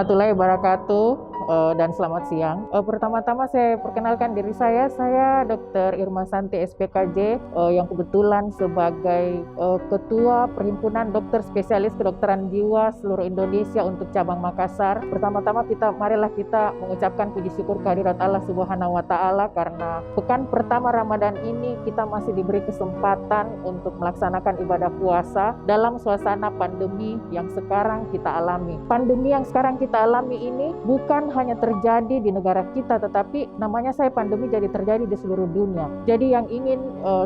warahmatullahi wabarakatuh dan selamat siang. Pertama-tama saya perkenalkan diri saya Dr. Irma Santi SPKJ yang kebetulan sebagai Ketua Perhimpunan Dokter Spesialis Kedokteran Jiwa seluruh Indonesia untuk cabang Makassar. Pertama-tama marilah kita mengucapkan puji syukur kehadirat Allah Subhanahu wa Ta'ala karena pekan pertama Ramadan ini kita masih diberi kesempatan untuk melaksanakan ibadah puasa dalam suasana pandemi yang sekarang kita alami. Pandemi yang sekarang kita alami ini bukan hanya terjadi di negara kita, tetapi namanya pandemi jadi terjadi di seluruh dunia. Jadi yang ingin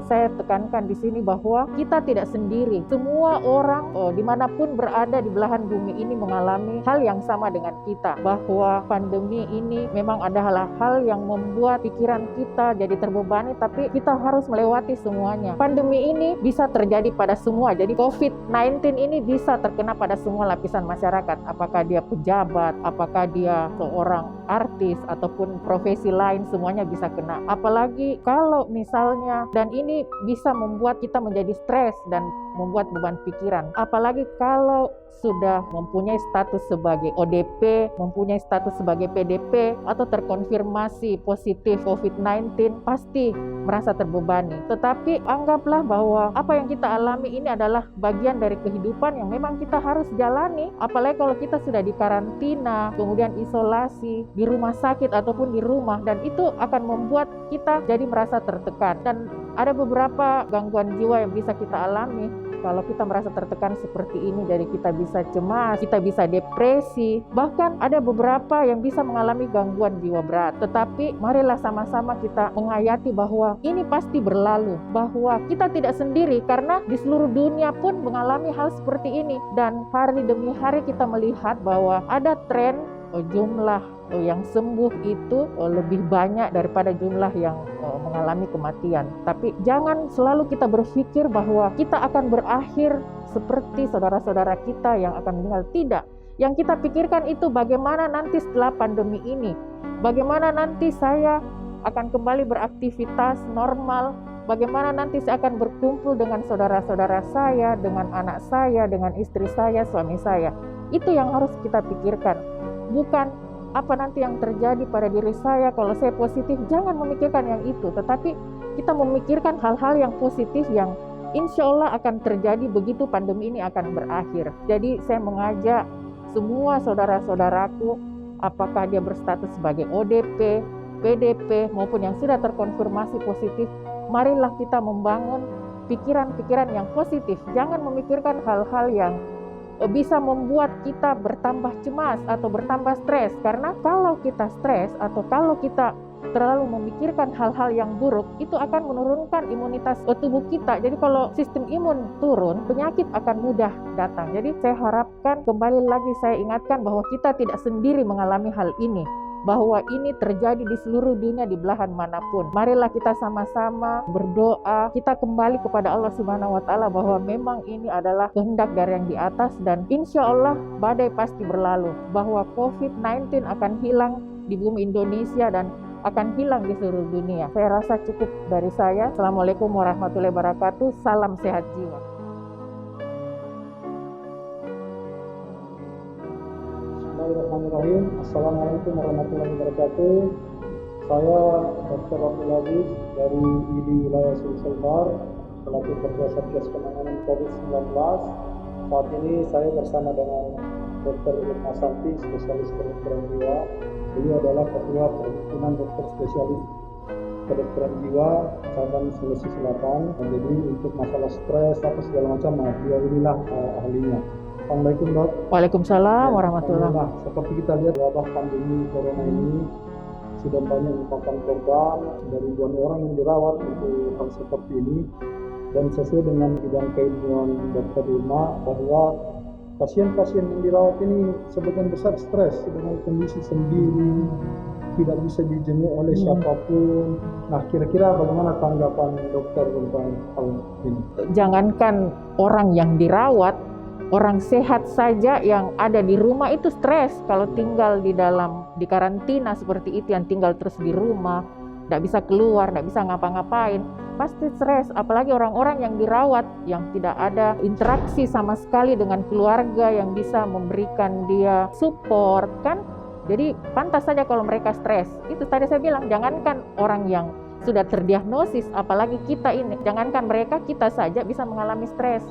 saya tekankan di sini bahwa kita tidak sendiri. Semua orang dimanapun berada di belahan bumi ini mengalami hal yang sama dengan kita, bahwa pandemi ini memang ada hal-hal yang membuat pikiran kita jadi terbebani, tapi kita harus melewati semuanya. Pandemi ini bisa terjadi pada semua. Jadi COVID-19 ini bisa terkena pada semua lapisan masyarakat, apakah dia pejabat, apakah dia seorang artis ataupun profesi lain, semuanya bisa kena. Apalagi kalau misalnya, dan ini bisa membuat kita menjadi stres dan membuat beban pikiran. Apalagi kalau sudah mempunyai status sebagai ODP, mempunyai status sebagai PDP, atau terkonfirmasi positif COVID-19, pasti merasa terbebani. Tetapi anggaplah bahwa apa yang kita alami ini adalah bagian dari kehidupan yang memang kita harus jalani. Apalagi kalau kita sudah dikarantina, kemudian isolasi, di rumah sakit ataupun di rumah, dan itu akan membuat kita jadi merasa tertekan. Dan ada beberapa gangguan jiwa yang bisa kita alami. Kalau kita merasa tertekan seperti ini, jadi kita bisa cemas, kita bisa depresi, bahkan ada beberapa yang bisa mengalami gangguan jiwa berat. Tetapi marilah sama-sama kita menghayati bahwa ini pasti berlalu, bahwa kita tidak sendiri karena di seluruh dunia pun mengalami hal seperti ini. Dan hari demi hari kita melihat bahwa ada tren jumlah yang sembuh itu lebih banyak daripada jumlah yang mengalami kematian. Tapi jangan selalu kita berpikir bahwa kita akan berakhir seperti saudara-saudara kita yang akan meninggal. Tidak. Yang kita pikirkan itu bagaimana nanti setelah pandemi ini, bagaimana nanti saya akan kembali beraktivitas normal, bagaimana nanti saya akan berkumpul dengan saudara-saudara saya, dengan anak saya, dengan istri saya, suami saya. Itu yang harus kita pikirkan. Bukan apa nanti yang terjadi pada diri saya kalau saya positif. Jangan memikirkan yang itu, tetapi kita memikirkan hal-hal yang positif yang insya Allah akan terjadi begitu pandemi ini akan berakhir. Jadi saya mengajak semua saudara-saudaraku, apakah dia berstatus sebagai ODP, PDP, maupun yang sudah terkonfirmasi positif, marilah kita membangun pikiran-pikiran yang positif. Jangan memikirkan hal-hal yang bisa membuat kita bertambah cemas atau bertambah stres. Karena kalau kita stres atau kalau kita terlalu memikirkan hal-hal yang buruk, itu akan menurunkan imunitas tubuh kita. Jadi kalau sistem imun turun, penyakit akan mudah datang. Jadi saya harapkan, kembali lagi saya ingatkan bahwa kita tidak sendiri mengalami hal ini, bahwa ini terjadi di seluruh dunia di belahan manapun. Marilah kita sama-sama berdoa, kita kembali kepada Allah Subhanahu wa Ta'ala bahwa memang ini adalah kehendak dari yang di atas, dan insya Allah badai pasti berlalu, bahwa COVID-19 akan hilang di bumi Indonesia dan akan hilang di seluruh dunia. Saya rasa cukup dari saya. Assalamualaikum warahmatullahi wabarakatuh. Salam sehat jiwa. Bismillahirrahmanirrahim. Assalamualaikum warahmatullahi wabarakatuh. Saya Dr. Abdul Aziz dari ID Wilayah Sulsel Bar, selaku Ketua Satgas Penanganan COVID-19. Saat ini saya bersama dengan Dr. Irma Santi, spesialis kedokteran jiwa. Beliau adalah Ketua Perhimpunan Dokter Spesialis Kedokteran Jiwa cabang Sulawesi Selatan. Jadi untuk masalah stres apa segala macam, beliau inilah ahlinya. Assalamualaikum dok. Waalaikumsalam warahmatullahi wabarakatuh. Seperti kita lihat wabah pandemi corona ini sudah banyak memakan korban, dari ribuan orang yang dirawat untuk hal seperti ini. Dan sesuai dengan bidang keilmuan Dr. Irma, bahwa pasien-pasien yang dirawat ini sebagian besar stres dengan kondisi sendiri, tidak bisa dijenguk oleh siapapun. Nah, kira-kira bagaimana tanggapan dokter tentang hal ini? Jangankan orang yang dirawat, orang sehat saja yang ada di rumah itu stres kalau tinggal di karantina seperti itu, yang tinggal terus di rumah, tidak bisa keluar, tidak bisa ngapa-ngapain, pasti stres. Apalagi orang-orang yang dirawat, yang tidak ada interaksi sama sekali dengan keluarga yang bisa memberikan dia support kan. Jadi pantas saja kalau mereka stres. Itu tadi saya bilang, jangankan orang yang sudah terdiagnosis, apalagi kita ini, jangankan mereka, kita saja bisa mengalami stres.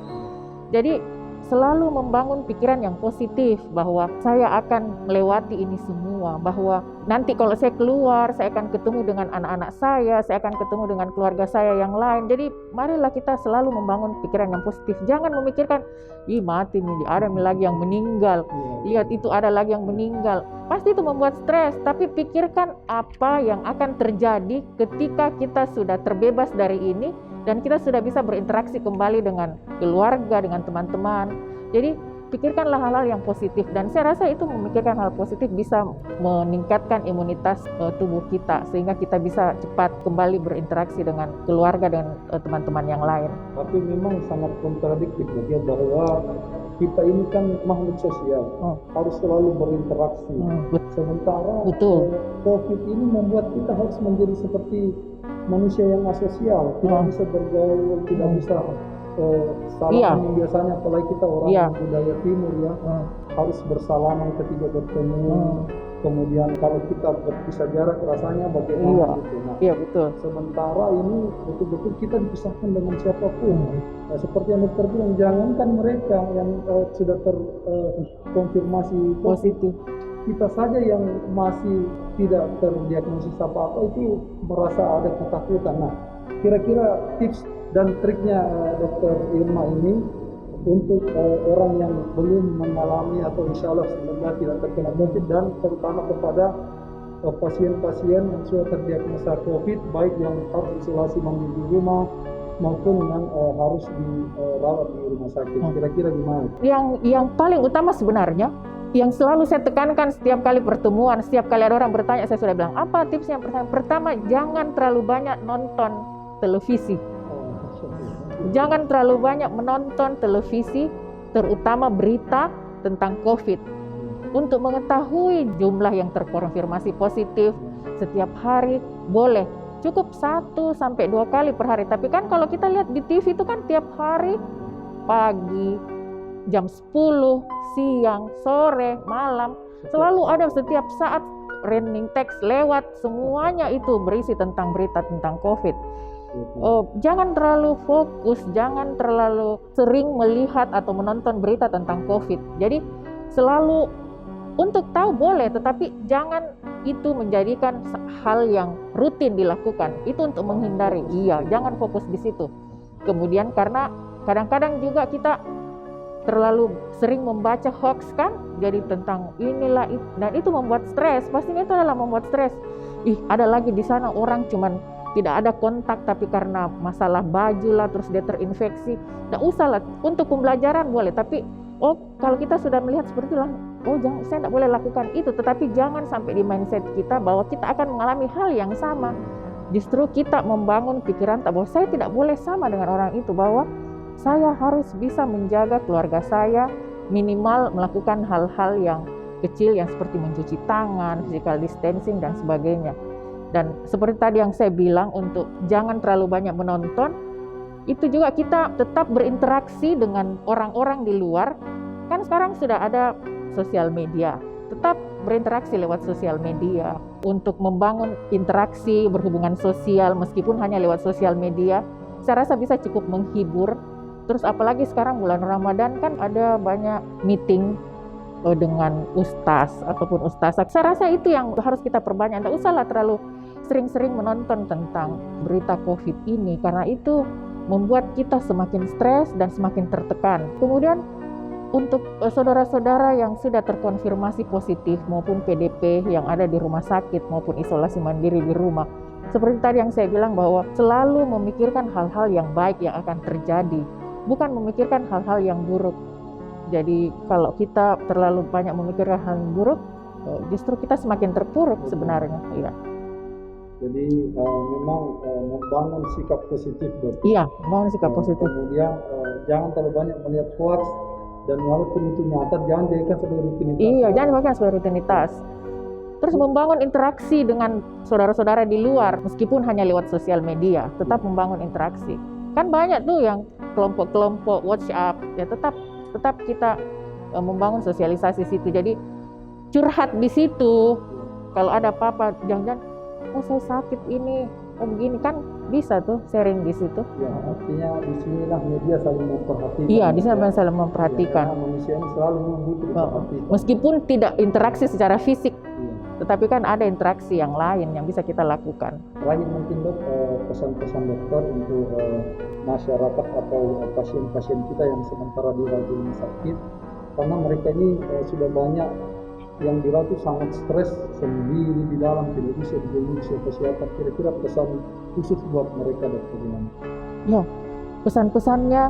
Jadi selalu membangun pikiran yang positif bahwa saya akan melewati ini semua, bahwa nanti kalau saya keluar, saya akan ketemu dengan anak-anak saya akan ketemu dengan keluarga saya yang lain. Jadi marilah kita selalu membangun pikiran yang positif. Jangan memikirkan, ih mati nih, ada lagi yang meninggal, lihat itu ada lagi yang meninggal. Pasti itu membuat stres, tapi pikirkan apa yang akan terjadi ketika kita sudah terbebas dari ini dan kita sudah bisa berinteraksi kembali dengan keluarga, dengan teman-teman. Jadi pikirkanlah hal-hal yang positif, dan saya rasa itu memikirkan hal positif bisa meningkatkan imunitas tubuh kita sehingga kita bisa cepat kembali berinteraksi dengan keluarga dan teman-teman yang lain. Tapi memang sangat kontradiktif ya, bahwa kita ini kan makhluk sosial, harus selalu berinteraksi. Sementara COVID ini membuat kita harus menjadi seperti manusia yang asosial, tidak bisa bergaul, tidak bisa salaman. Biasanya apalagi kita orang budaya timur ya, harus bersalaman ketika bertemu. Kemudian kalau kita berpisah jarak rasanya bagaimana gitu. Nah, betul. Sementara ini betul-betul kita dipisahkan dengan siapapun. Nah, seperti yang dokter bilang, jangankan mereka yang sudah terkonfirmasi positif, kita saja yang masih tidak terdiagnosis apa-apa itu merasa ada ketakutan. Nah, kira-kira tips dan triknya Dokter Irma ini untuk orang yang belum mengalami atau insya Allah semoga tidak terkena COVID, dan terutama kepada pasien-pasien yang sudah terdiagnosa COVID, baik yang harus isolasi mandiri di rumah maupun yang harus dirawat di rumah sakit. Kira-kira gimana? Yang paling utama sebenarnya, yang selalu saya tekankan setiap kali pertemuan, setiap kali ada orang bertanya, saya sudah bilang, apa tipsnya? Pertama, jangan terlalu banyak nonton televisi. Jangan terlalu banyak menonton televisi, terutama berita tentang COVID. Untuk mengetahui jumlah yang terkonfirmasi positif setiap hari, boleh cukup 1-2 kali per hari. Tapi kan kalau kita lihat di TV itu kan tiap hari, pagi, jam 10, siang, sore, malam, selalu ada setiap saat trending text lewat, semuanya itu berisi tentang berita tentang COVID. Jangan terlalu fokus, jangan terlalu sering melihat atau menonton berita tentang COVID. Jadi selalu untuk tahu boleh, tetapi jangan itu menjadikan hal yang rutin dilakukan. Itu untuk menghindari, jangan fokus di situ. Kemudian karena kadang-kadang juga kita terlalu sering membaca hoax kan, jadi tentang inilah dan itu membuat stres. Pastinya itu adalah membuat stres. Ada lagi di sana orang cuman tidak ada kontak, tapi karena masalah baju lah terus dia terinfeksi. Tidak usah lah, untuk pembelajaran boleh, tapi kalau kita sudah melihat seperti itu lah, saya tidak boleh lakukan itu. Tetapi jangan sampai di mindset kita bahwa kita akan mengalami hal yang sama. Justru kita membangun pikiran bahwa saya tidak boleh sama dengan orang itu, bahwa saya harus bisa menjaga keluarga saya, minimal melakukan hal-hal yang kecil yang seperti mencuci tangan, physical distancing dan sebagainya. Dan seperti tadi yang saya bilang, untuk jangan terlalu banyak menonton, itu juga kita tetap berinteraksi dengan orang-orang di luar. Kan sekarang sudah ada sosial media, tetap berinteraksi lewat sosial media untuk membangun interaksi, berhubungan sosial meskipun hanya lewat sosial media. Saya rasa bisa cukup menghibur. Terus apalagi sekarang bulan Ramadan kan ada banyak meeting dengan ustaz ataupun ustazah. Saya rasa itu yang harus kita perbanyak. Tidak usahlah terlalu sering-sering menonton tentang berita COVID ini, karena itu membuat kita semakin stres dan semakin tertekan. Kemudian untuk saudara-saudara yang sudah terkonfirmasi positif maupun PDP yang ada di rumah sakit maupun isolasi mandiri di rumah, seperti tadi yang saya bilang bahwa selalu memikirkan hal-hal yang baik yang akan terjadi, bukan memikirkan hal-hal yang buruk. Jadi kalau kita terlalu banyak memikirkan hal yang buruk, justru kita semakin terpuruk sebenarnya. Jadi memang membangun sikap positif, Dok. Membangun sikap positif. Kemudian jangan terlalu banyak melihat hoax, dan walaupun itu nyata, jangan jadikan sebagai rutinitas. Jangan jadikan sebagai rutinitas. Terus membangun interaksi dengan saudara-saudara di luar, meskipun hanya lewat sosial media, tetap membangun interaksi. Kan banyak tuh yang kelompok-kelompok WhatsApp, ya tetap kita membangun sosialisasi situ. Jadi curhat di situ. Kalau ada apa-apa, jangan-jangan, oh saya sakit ini, oh begini, kan bisa tuh sharing di situ. Ya, artinya di sinilah media saling memperhatikan. Iya, di sana saling memperhatikan. Ya, manusia ini selalu membutuhkan diperhatikan. Meskipun tidak interaksi secara fisik, Iya. tetapi kan ada interaksi yang lain yang bisa kita lakukan. Terakhir mungkin Dok, pesan-pesan dokter untuk masyarakat atau pasien-pasien kita yang sementara dirawat di rumah sakit, karena mereka ini sudah banyak yang dirawat itu sangat stres sendiri di dalam televisi, kesehatan. Kira-kira pesan khusus buat mereka dokter gimana? Ya, pesan-pesannya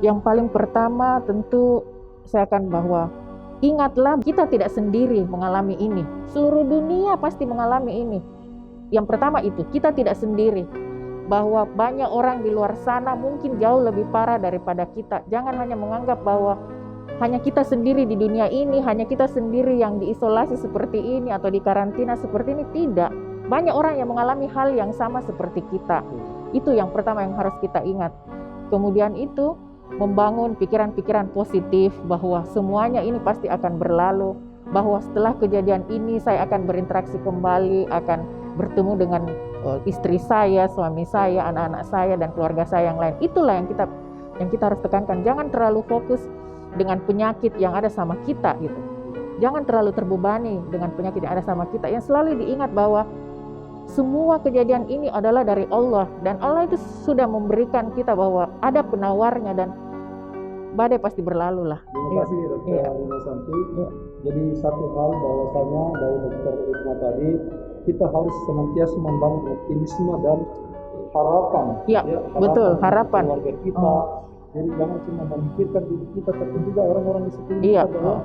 yang paling pertama tentu saya akan bahwa ingatlah kita tidak sendiri mengalami ini. Seluruh dunia pasti mengalami ini. Yang pertama itu, kita tidak sendiri. Bahwa banyak orang di luar sana mungkin jauh lebih parah daripada kita. Jangan hanya menganggap bahwa hanya kita sendiri di dunia ini, hanya kita sendiri yang diisolasi seperti ini atau di karantina seperti ini. Tidak. Banyak orang yang mengalami hal yang sama seperti kita. Itu yang pertama yang harus kita ingat. Kemudian itu membangun pikiran-pikiran positif bahwa semuanya ini pasti akan berlalu, bahwa setelah kejadian ini saya akan berinteraksi kembali, akan bertemu dengan istri saya, suami saya, anak-anak saya dan keluarga saya yang lain. Itulah yang kita harus tekankan. Jangan terlalu fokus dengan penyakit yang ada sama kita gitu. Jangan terlalu terbebani dengan penyakit yang ada sama kita. Yang selalu diingat bahwa semua kejadian ini adalah dari Allah, dan Allah itu sudah memberikan kita bahwa ada penawarnya dan badai pasti berlalu lah. Terima kasih Dokter Irma Santi. Jadi satu hal bahwasanya dari Dokter Irma tadi, kita harus senantiasa membangun optimisme dan harapan. Ya, betul, harapan. Keluarga kita. Jadi jangan cuma memikirkan diri kita, tapi juga orang-orang di sekitar kita bahwa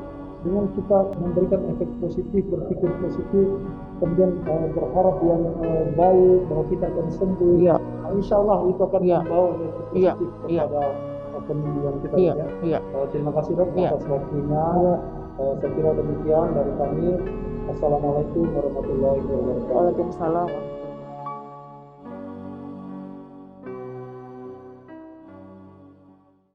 dengan kita memberikan efek positif, berpikir positif, kemudian berharap yang baik bahwa kita akan sembuh. Insya Allah itu akan membawa efek positif kepada penyembuhan kita. Terima kasih Dok atas waktunya. Saya kira demikian dari kami. Assalamualaikum warahmatullahi wabarakatuh. Waalaikumsalam.